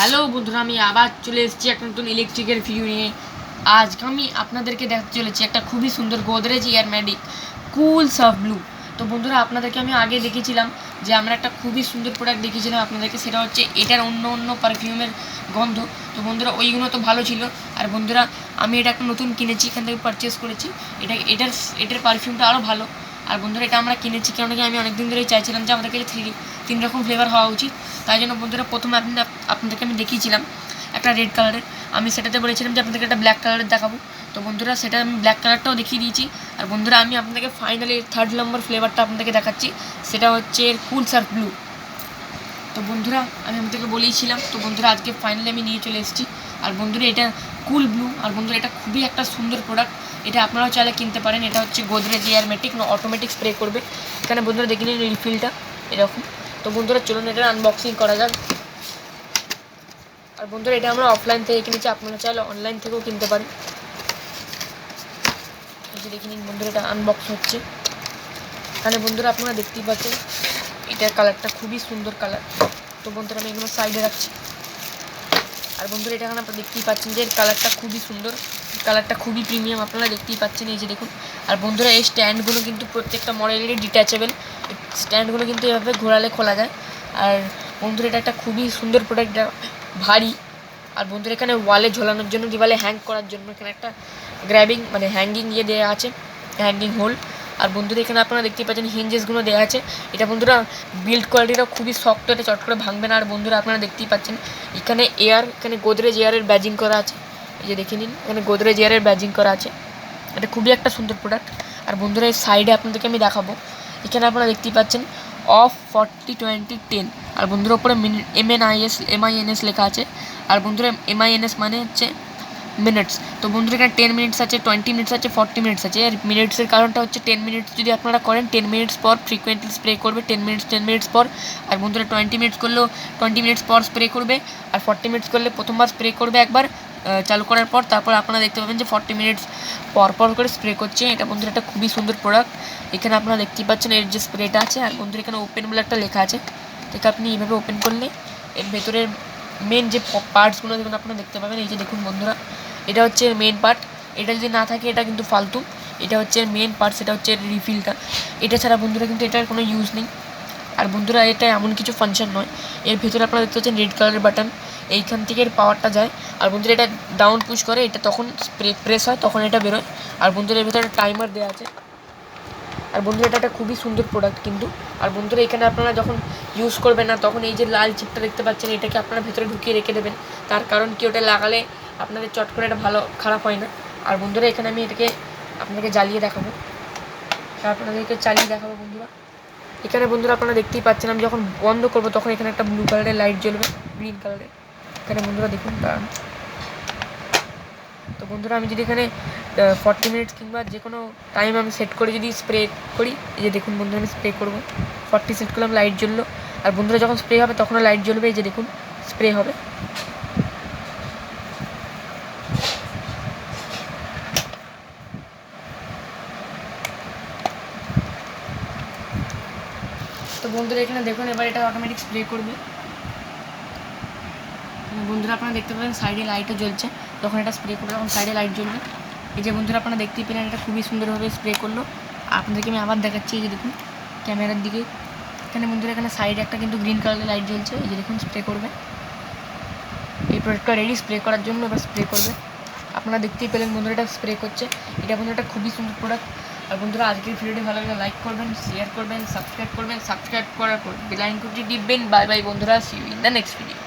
Hello বন্ধুরা, আমি আবার চলে এসেছি একটা নতুন ইলেকট্রিকের ভিডিও নিয়ে। আজ আমি আপনাদেরকে দেখাতে চলেছি একটা খুবই সুন্দর গোদরেজ এয়ারমেটিক কুল সার্ফ ব্লু। তো বন্ধুরা, আপনাদেরকে আমি আগে দেখিয়েছিলাম যে আমরা একটা খুবই সুন্দর প্রোডাক্ট দেখিয়েছিলাম আপনাদেরকে, সেটা হচ্ছে এটার অন্য পারফিউমের গন্ধ। তো বন্ধুরা, ওইগুলো তো ভালো ছিল। আর বন্ধুরা, আমি এটা একটা নতুন কিনেছি, এখান থেকে পারচেস করেছি। এটার পারফিউমটা আরও ভালো। আর বন্ধুরা, এটা আমরা কিনেছি কেন কি আমি অনেকদিন ধরেই চাইছিলাম যে আমাদের কাছে তিন রকম ফ্লেভার হওয়া উচিত। তাই জন্য বন্ধুরা, প্রথমে আপনাদেরকে আমি দেখিয়েছিলাম একটা রেড কালারের। আমি সেটাতে বলেছিলাম যে আপনাদেরকে একটা ব্ল্যাক কালারের দেখাবো। তো বন্ধুরা, সেটা আমি ব্ল্যাক কালারটাও দেখিয়ে দিয়েছি। আর বন্ধুরা, আমি আপনাদেরকে ফাইনালি থার্ড নম্বর ফ্লেভারটা আপনাদেরকে দেখাচ্ছি, সেটা হচ্ছে কুল সার্ফ ব্লু। তো বন্ধুরা, আমি আপনাদেরকে বলেইছিলাম। তো বন্ধুরা, আজকে ফাইনালি আমি নিয়ে চলে এসেছি। আর বন্ধুরা, এটা কুল ব্লু। আর বন্ধুরা, এটা খুবই একটা সুন্দর প্রোডাক্ট। এটা আপনারাও চাইলে কিনতে পারেন। এটা হচ্ছে গোদরেজ এয়ারমেটিক অটোমেটিক স্প্রে করবে। এখানে বন্ধুরা দেখে নিন রিফিলটা এরকম। তো বন্ধুরা, চলুন এটা আনবক্সিং করা যাক। আর বন্ধুরা, এটা আমরা অফলাইন থেকে কিনেছি, আপনারা চাইলে অনলাইন থেকেও কিনতে পারেন। এই যে দেখে নিন বন্ধুরা, এটা আনবক্স হচ্ছে। এখানে বন্ধুরা আপনারা দেখতেই পাচ্ছেন এটার কালারটা খুবই সুন্দর কালার। তো বন্ধুরা, আমি এগুলো সাইডে রাখছি। আর বন্ধুরা, এটা এখানে আপনারা দেখতেই পাচ্ছেন যে এর কালারটা খুবই সুন্দর, কালারটা খুবই প্রিমিয়াম, আপনারা দেখতেই পাচ্ছেন। এই যে দেখুন। আর বন্ধুরা, এই স্ট্যান্ডগুলো কিন্তু প্রত্যেকটা মডেলেরই ডিট্যাচেবল। স্ট্যান্ডগুলো কিন্তু এভাবে ঘোরালে খোলা যায়। আর বন্ধুরা, এটা একটা খুবই সুন্দর প্রোডাক্ট, ভারী। আর বন্ধুরা, এখানে ওয়ালে ঝোলানোর জন্য, দিওয়ালে হ্যাং করার জন্য এখানে একটা গ্র্যাবিং হ্যাঙ্গিং দেওয়া আছে, হ্যাঙ্গিং হোল। আর বন্ধুরা, এখানে আপনারা দেখতেই পাচ্ছেন হিঞ্জেসগুলো দেওয়া আছে। এটা বন্ধুরা বিল্ড কোয়ালিটিটাও খুবই শক্ত, এটা চট করে ভাঙবে না। আর বন্ধুরা, আপনারা দেখতেই পাচ্ছেন এখানে এখানে গোদরেজ এয়ারের ব্যাজিং করা আছে। এই যে দেখে নিন, এখানে গোদরেজ এয়ারের ব্যাজিং করা আছে। এটা খুবই একটা সুন্দর প্রোডাক্ট। আর বন্ধুরা, এই সাইডে আপনাদেরকে আমি দেখাবো, এখানে আপনারা দেখতেই পাচ্ছেন অফ 40-20-10। আর বন্ধুরা, ওপরে MINS লেখা আছে। আর বন্ধুরা, MINS মানে হচ্ছে মিনিটস। তো বন্ধুরা, এখানে 10 মিনিটস আছে, 20 মিনিটস আছে, 40 মিনিটস আছে। আর মিনিটসের কারণটা হচ্ছে 10 মিনিটস যদি আপনারা করেন 10 মিনিটস পর ফ্রিকোয়েন্টলি স্প্রে করবে, 10 মিনিটস পর। আর বন্ধুরা, 20 মিনিটস করলেও 20 মিনিটস পর স্প্রে করবে। আর 40 মিনিটস করলে প্রথমবার স্প্রে করবে একবার চালু করার পর, তারপর আপনারা দেখতে পাবেন যে 40 মিনিটস পর করে স্প্রে করছে। এটা বন্ধুরা একটা খুবই সুন্দর প্রোডাক্ট। এখানে আপনারা দেখতেই পাচ্ছেন এর যে স্প্রেটা আছে। আর বন্ধুরা, এখানে ওপেন বলে একটা লেখা আছে। ঠিক আপনি এইভাবে ওপেন করলে এর ভেতরের মেন যে পার্টসগুলো দেখুন আপনারা দেখতে পাবেন। এই যে দেখুন বন্ধুরা, এটা হচ্ছে মেন পার্ট। এটা যদি না থাকে এটা কিন্তু ফালতু। এটা হচ্ছে মেন পার্ট, সেটা হচ্ছে রিফিলটা। এটা ছাড়া বন্ধুরা কিন্তু এটার কোনো ইউজ নেই। আর বন্ধুরা, এটা এমন কিছু ফাংশন নয়। এর ভেতরে আপনারা দেখতে পাচ্ছেন রেড কালারের বাটন, এইখান থেকে এর পাওয়ারটা যায়। আর বন্ধুরা, এটা ডাউন পুশ করে, এটা তখন প্রেস হয়, তখন এটা বেরোয়। আর বন্ধুরা, এর ভেতরে একটা টাইমার দেওয়া আছে। আর বন্ধুরা, এটা একটা খুবই সুন্দর প্রোডাক্ট কিন্তু। আর বন্ধুরা, এখানে আপনারা যখন ইউজ করবেন না, তখন এই যে লাল চিপটা দেখতে পাচ্ছেন, এটাকে আপনারা ভেতরে ঢুকিয়ে রেখে দেবেন। তার কারণ কি, ওটা লাগালে আপনাদের চট করে এটা খারাপ হয় না। আর বন্ধুরা, এখানে আমি এটাকে আপনাকে জ্বালিয়ে দেখাবো, আপনাদেরকে চালিয়ে দেখাবো বন্ধুরা। এখানে বন্ধুরা আপনারা দেখতেই পাচ্ছেন, আমি যখন বন্ধ করবো তখন এখানে একটা ব্লু কালারের লাইট জ্বলবে, গ্রিন কালারের। এখানে বন্ধুরা দেখুন। তো বন্ধুরা, আমি যদি এখানে 40 মিনিটস কিংবা যে কোনো টাইম আমি সেট করে যদি স্প্রে করি, এই যে দেখুন বন্ধুরা, আমি স্প্রে করবো, 40 সেট করলাম, লাইট জ্বললো। আর বন্ধুরা, যখন স্প্রে হবে তখনও লাইট জ্বলবে। এই যে দেখুন স্প্রে হবে। তো বন্ধুরা, এখানে দেখুন এবার এটা অটোমেটিক স্প্রে করবে। বন্ধুরা, আপনারা দেখতে পাবেন সাইডে লাইটও জ্বলছে, যখন এটা স্প্রে করবে তখন সাইডে লাইট জ্বলবে। এই যে বন্ধুরা, আপনারা দেখতেই পেলেন এটা খুবই সুন্দরভাবে স্প্রে করলো। আপনাদেরকে আমি আবার দেখাচ্ছি, এই যে দেখুন ক্যামেরার দিকে। এখানে বন্ধুরা, এখানে সাইডে একটা কিন্তু গ্রিন কালারের লাইট জ্বলছে। এই যে দেখুন স্প্রে করবে। এই প্রোডাক্টটা রেডি স্প্রে করার জন্য, এবার স্প্রে করবে। আপনারা দেখতেই পেলেন বন্ধুরা, এটা স্প্রে করছে। এটা বন্ধুরা একটা খুবই সুন্দর প্রোডাক্ট। আর বন্ধুরা, আজকের ভিডিওটি ভালো লাগলে লাইক করবেন, শেয়ার করবেন, সাবস্ক্রাইব করার পর বেল আইকনটি টিপবেন। বাই বাই বন্ধুরা, see you in the next video.